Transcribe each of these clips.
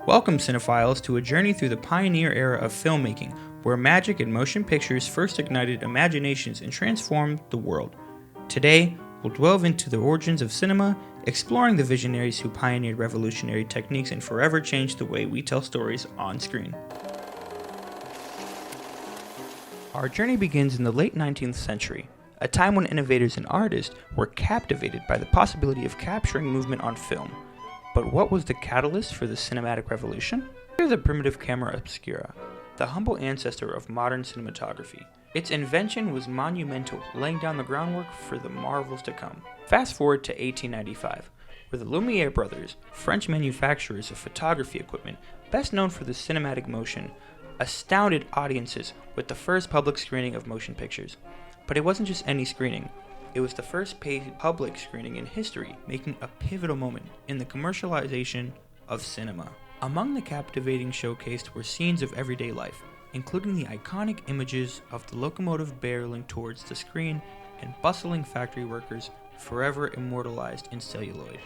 Welcome, cinephiles, to a journey through the pioneer era of filmmaking, where magic and motion pictures first ignited imaginations and transformed the world. Today, we'll delve into the origins of cinema, exploring the visionaries who pioneered revolutionary techniques and forever changed the way we tell stories on screen. Our journey begins in the late 19th century, a time when innovators and artists were captivated by the possibility of capturing movement on film. But what was the catalyst for the cinematic revolution? Here's the primitive camera obscura, the humble ancestor of modern cinematography. Its invention was monumental, laying down the groundwork for the marvels to come. Fast forward to 1895, where the Lumiere brothers, French manufacturers of photography equipment, best known for the cinematic motion, astounded audiences with the first public screening of motion pictures. But it wasn't just any screening. It was the first paid public screening in history, making a pivotal moment in the commercialization of cinema. Among the captivating showcased were scenes of everyday life, including the iconic images of the locomotive barreling towards the screen and bustling factory workers forever immortalized in celluloid.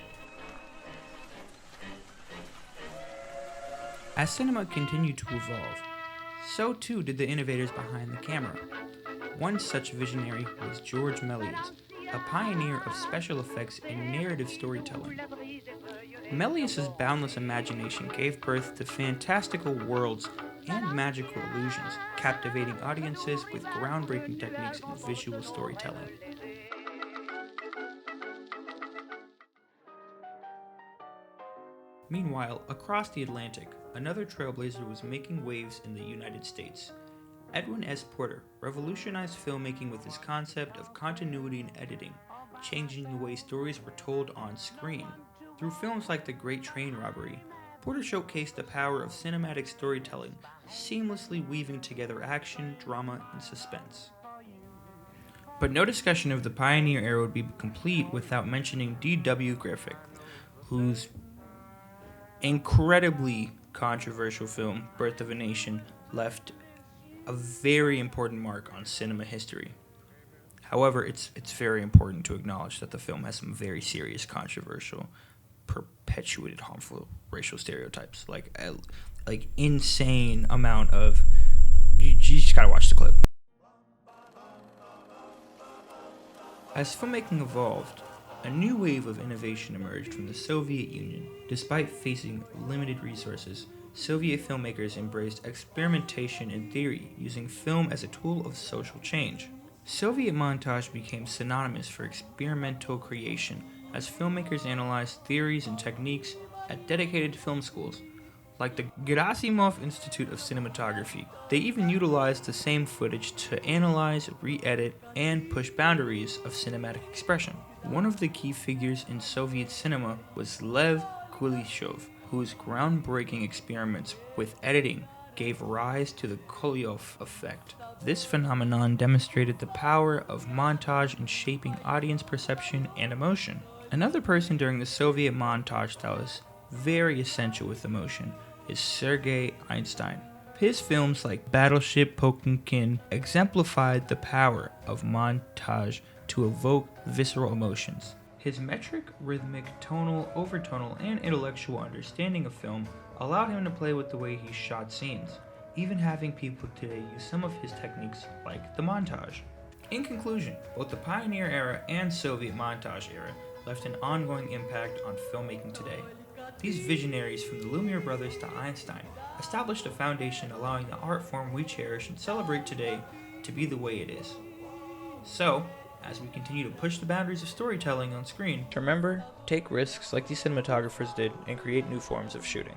As cinema continued to evolve, so too did the innovators behind the camera. One such visionary was George Méliès, a pioneer of special effects and narrative storytelling. Méliès's boundless imagination gave birth to fantastical worlds and magical illusions, captivating audiences with groundbreaking techniques in visual storytelling. Meanwhile, across the Atlantic, another trailblazer was making waves in the United States. Edwin S. Porter revolutionized filmmaking with his concept of continuity and editing, changing the way stories were told on screen. Through films like The Great Train Robbery, Porter showcased the power of cinematic storytelling, seamlessly weaving together action, drama, and suspense. But no discussion of the pioneer era would be complete without mentioning D.W. Griffith, whose incredibly controversial film, Birth of a Nation, left a very important mark on cinema history. However, it's very important to acknowledge that the film has some very serious, controversial, perpetuated harmful racial stereotypes, like insane amount of. You just gotta watch the clip. As filmmaking evolved, a new wave of innovation emerged from the Soviet Union. Despite facing limited resources, Soviet filmmakers embraced experimentation and theory, using film as a tool of social change. Soviet montage became synonymous for experimental creation as filmmakers analyzed theories and techniques at dedicated film schools, like the Gerasimov Institute of Cinematography. They even utilized the same footage to analyze, re-edit, and push boundaries of cinematic expression. One of the key figures in Soviet cinema was Lev Kuleshov, whose groundbreaking experiments with editing gave rise to the Kolyov effect. This phenomenon demonstrated the power of montage in shaping audience perception and emotion. Another person during the Soviet montage that was very essential with emotion is Sergei Einstein. His films like Battleship Potemkin exemplified the power of montage to evoke visceral emotions. His metric, rhythmic, tonal, overtonal, and intellectual understanding of film allowed him to play with the way he shot scenes, even having people today use some of his techniques like the montage. In conclusion, both the pioneer era and Soviet montage era left an ongoing impact on filmmaking today. These visionaries, from the Lumiere brothers to Einstein, established a foundation allowing the art form we cherish and celebrate today to be the way it is. So, as we continue to push the boundaries of storytelling on screen, remember, take risks like these cinematographers did and create new forms of shooting.